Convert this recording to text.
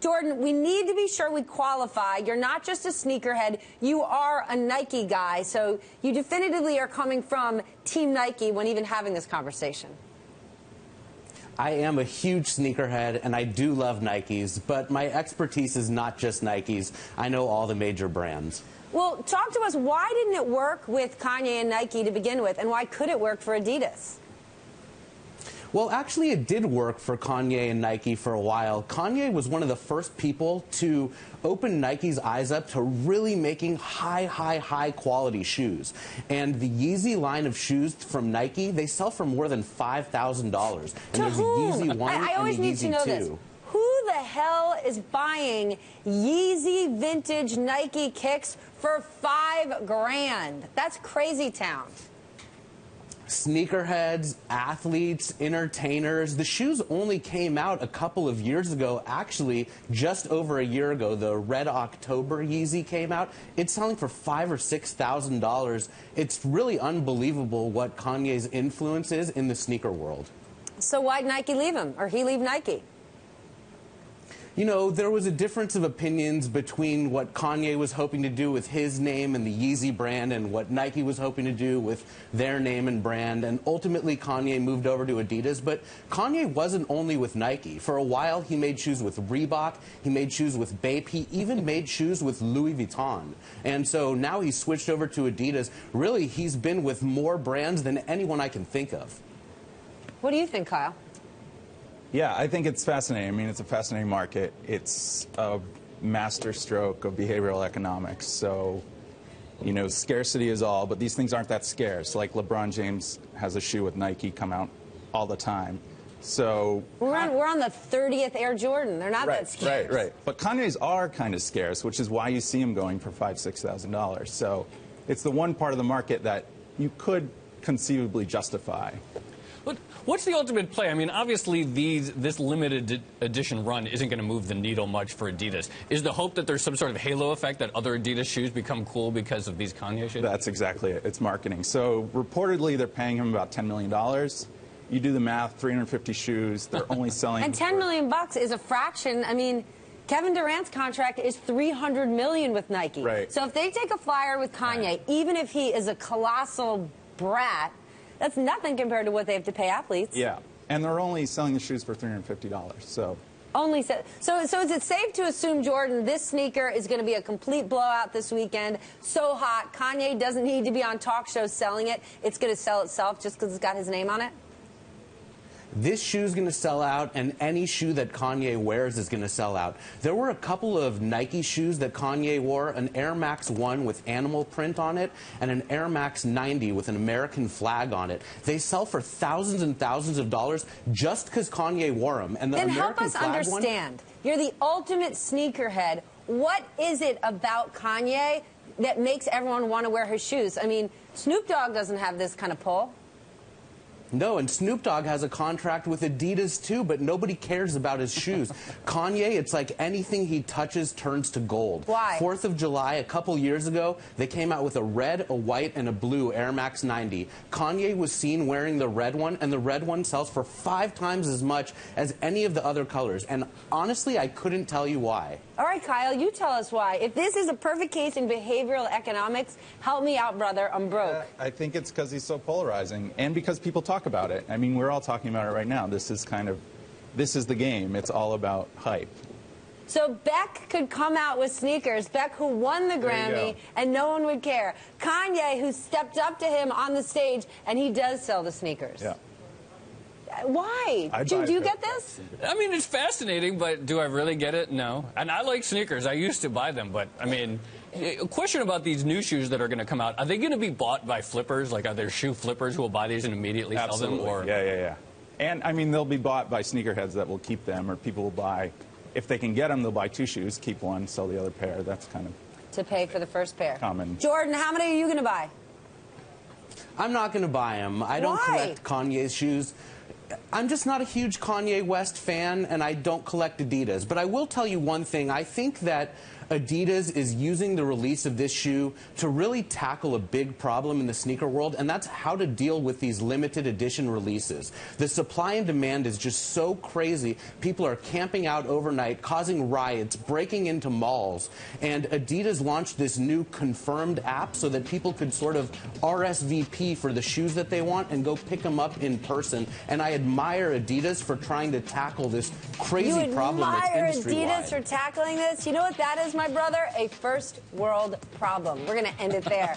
Jordan, we need to be sure we qualify. You're not just a sneakerhead. You are a Nike guy. So you definitively are coming from Team Nike when even having this conversation. I am a huge sneakerhead, and I do love Nikes, but my expertise is not just Nikes. I know all the major brands. Well, talk to us. Why didn't it work with Kanye and Nike to begin with, and why could it work for Adidas? Well, actually, it did work for Kanye and Nike for a while. Kanye was one of the first people to open Nike's eyes up to really making high quality shoes. And the Yeezy line of shoes from Nike, they sell for more than $5,000. And there's a Yeezy 1 I always and a need Yeezy to know 2. this. Who the hell is buying Yeezy vintage Nike kicks for $5,000? That's crazy town. Sneakerheads, athletes, entertainers. The shoes only came out a couple of years ago. Actually, just over a year ago, the Red October Yeezy came out. It's selling for $5,000 or $6,000. It's really unbelievable what Kanye's influence is in the sneaker world. So why'd Nike leave him, or he leave Nike? You know, there was a difference of opinions between what Kanye was hoping to do with his name and the Yeezy brand and what Nike was hoping to do with their name and brand. And ultimately, Kanye moved over to Adidas. But Kanye wasn't only with Nike. For a while, he made shoes with Reebok. He made shoes with Bape. He even made shoes with Louis Vuitton. And so now he's switched over to Adidas. Really, he's been with more brands than anyone I can think of. What do you think, Kyle? Yeah, I think it's fascinating. I mean, it's a fascinating market. It's a master stroke of behavioral economics. So, you know, scarcity is all, but these things aren't that scarce. Like LeBron James has a shoe with Nike come out all the time. So we're on the 30th Air Jordan. They're not that scarce. Right. But Kanye's are kind of scarce, which is why you see them going for $5,000, $6,000. So it's the one part of the market that you could conceivably justify. What's the ultimate play? I mean, obviously, this limited edition run isn't going to move the needle much for Adidas. Is the hope that there's some sort of halo effect that other Adidas shoes become cool because of these Kanye shoes? That's exactly it. It's marketing. So reportedly, they're paying him about $10 million. You do the math, 350 shoes. They're only selling. And $10 million is a fraction. I mean, Kevin Durant's contract is $300 million with Nike. Right. So if they take a flyer with Kanye, even if he is a colossal brat, that's nothing compared to what they have to pay athletes. Yeah, and they're only selling the shoes for $350. So only so is it safe to assume, Jordan, this sneaker is going to be a complete blowout this weekend? So hot, Kanye doesn't need to be on talk shows selling it. It's going to sell itself just because it's got his name on it? This shoe's going to sell out, and any shoe that Kanye wears is going to sell out. There were a couple of Nike shoes that Kanye wore, an Air Max 1 with animal print on it, and an Air Max 90 with an American flag on it. They sell for thousands and thousands of dollars just because Kanye wore them. And the then American help us flag understand. You're the ultimate sneakerhead. What is it about Kanye that makes everyone want to wear his shoes? I mean, Snoop Dogg doesn't have this kind of pull. No, and Snoop Dogg has a contract with Adidas too, but nobody cares about his shoes. Kanye, it's like anything he touches turns to gold. Why? 4th of July, a couple years ago, they came out with a red, a white, and a blue Air Max 90. Kanye was seen wearing the red one, and the red one sells for 5 times as much as any of the other colors. And honestly, I couldn't tell you why. All right, Kyle, you tell us why. If this is a perfect case in behavioral economics, help me out, brother. I'm broke. I think it's because he's so polarizing, and because people talk about it. I mean, we're all talking about it right now. This is the game. It's all about hype. So Beck could come out with sneakers. Beck, who won the Grammy, and no one would care. Kanye, who stepped up to him on the stage, and he does sell the sneakers. Yeah. Why? Do you get this? I mean, it's fascinating, but do I really get it? No. And I like sneakers. I used to buy them, but, I mean, a question about these new shoes that are going to come out. Are they going to be bought by flippers? Like, are there shoe flippers who will buy these and immediately sell them? Or? Yeah. And, I mean, they'll be bought by sneakerheads that will keep them, or people will buy, if they can get them, they'll buy 2 shoes, keep one, sell the other pair. That's kind of to pay for the first pair. Common. Jordan, how many are you going to buy? I'm not going to buy them. I don't collect Kanye's shoes. I'm just not a huge Kanye West fan, and I don't collect Adidas. But I will tell you one thing. I think that Adidas is using the release of this shoe to really tackle a big problem in the sneaker world, and that's how to deal with these limited edition releases. The supply and demand is just so crazy. People are camping out overnight, causing riots, breaking into malls, and Adidas launched this new confirmed app so that people could sort of RSVP for the shoes that they want and go pick them up in person. And I admire Adidas for trying to tackle this crazy problem that's industry-wide. You admire Adidas for tackling this? You know what that is, my brother? A first world problem. We're going to end it there.